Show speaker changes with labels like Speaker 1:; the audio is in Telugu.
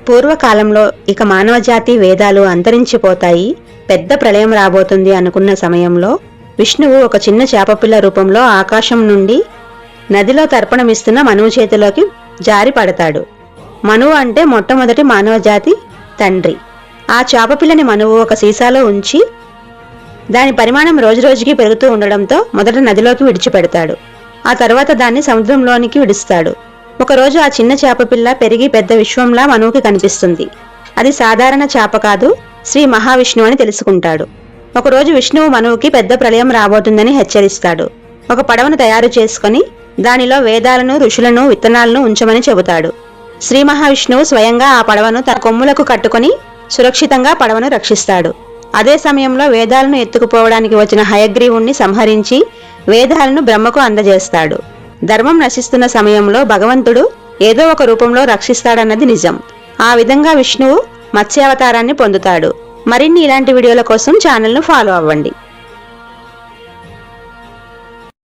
Speaker 1: పూర్వకాలంలో ఇక మానవజాతి వేదాలు అంతరించిపోతాయి, పెద్ద ప్రళయం రాబోతుంది అనుకున్న సమయంలో విష్ణువు ఒక చిన్న చేపపిల్ల రూపంలో ఆకాశం నుండి నదిలో తర్పణమిస్తున్న మనువు చేతిలోకి జారి పడతాడు. మనువు అంటే మొట్టమొదటి మానవజాతి తండ్రి. ఆ చేపపిల్లని మనువు ఒక సీసాలో ఉంచి దాని పరిమాణం రోజురోజుకి పెరుగుతూ ఉండడంతో మొదట నదిలోకి విడిచిపెడతాడు. ఆ తర్వాత దాన్ని సముద్రంలోనికి విడుస్తాడు. ఒకరోజు ఆ చిన్న చేపపిల్ల పెరిగి పెద్ద విశ్వంలా మనువుకి కనిపిస్తుంది. అది సాధారణ చేప కాదు, శ్రీ మహావిష్ణువు అని తెలుసుకుంటాడు. ఒకరోజు విష్ణువు మనువుకి పెద్ద ప్రళయం రాబోతుందని హెచ్చరిస్తాడు. ఒక పడవను తయారు చేసుకుని దానిలో వేదాలను, ఋషులను, విత్తనాలను ఉంచమని చెబుతాడు. శ్రీ మహావిష్ణువు స్వయంగా ఆ పడవను తన కొమ్ములకు కట్టుకుని సురక్షితంగా పడవను రక్షిస్తాడు. అదే సమయంలో వేదాలను ఎత్తుకుపోవడానికి వచ్చిన హయగ్రీవుణ్ణి సంహరించి వేదాలను బ్రహ్మకు అందజేస్తాడు. ధర్మం నశిస్తున్న సమయంలో భగవంతుడు ఏదో ఒక రూపంలో రక్షిస్తాడన్నది నిజం. ఆ విధంగా విష్ణువు మత్స్యావతారాన్ని పొందుతాడు. మరిన్ని ఇలాంటి వీడియోల కోసం ఛానల్ను ఫాలో అవ్వండి.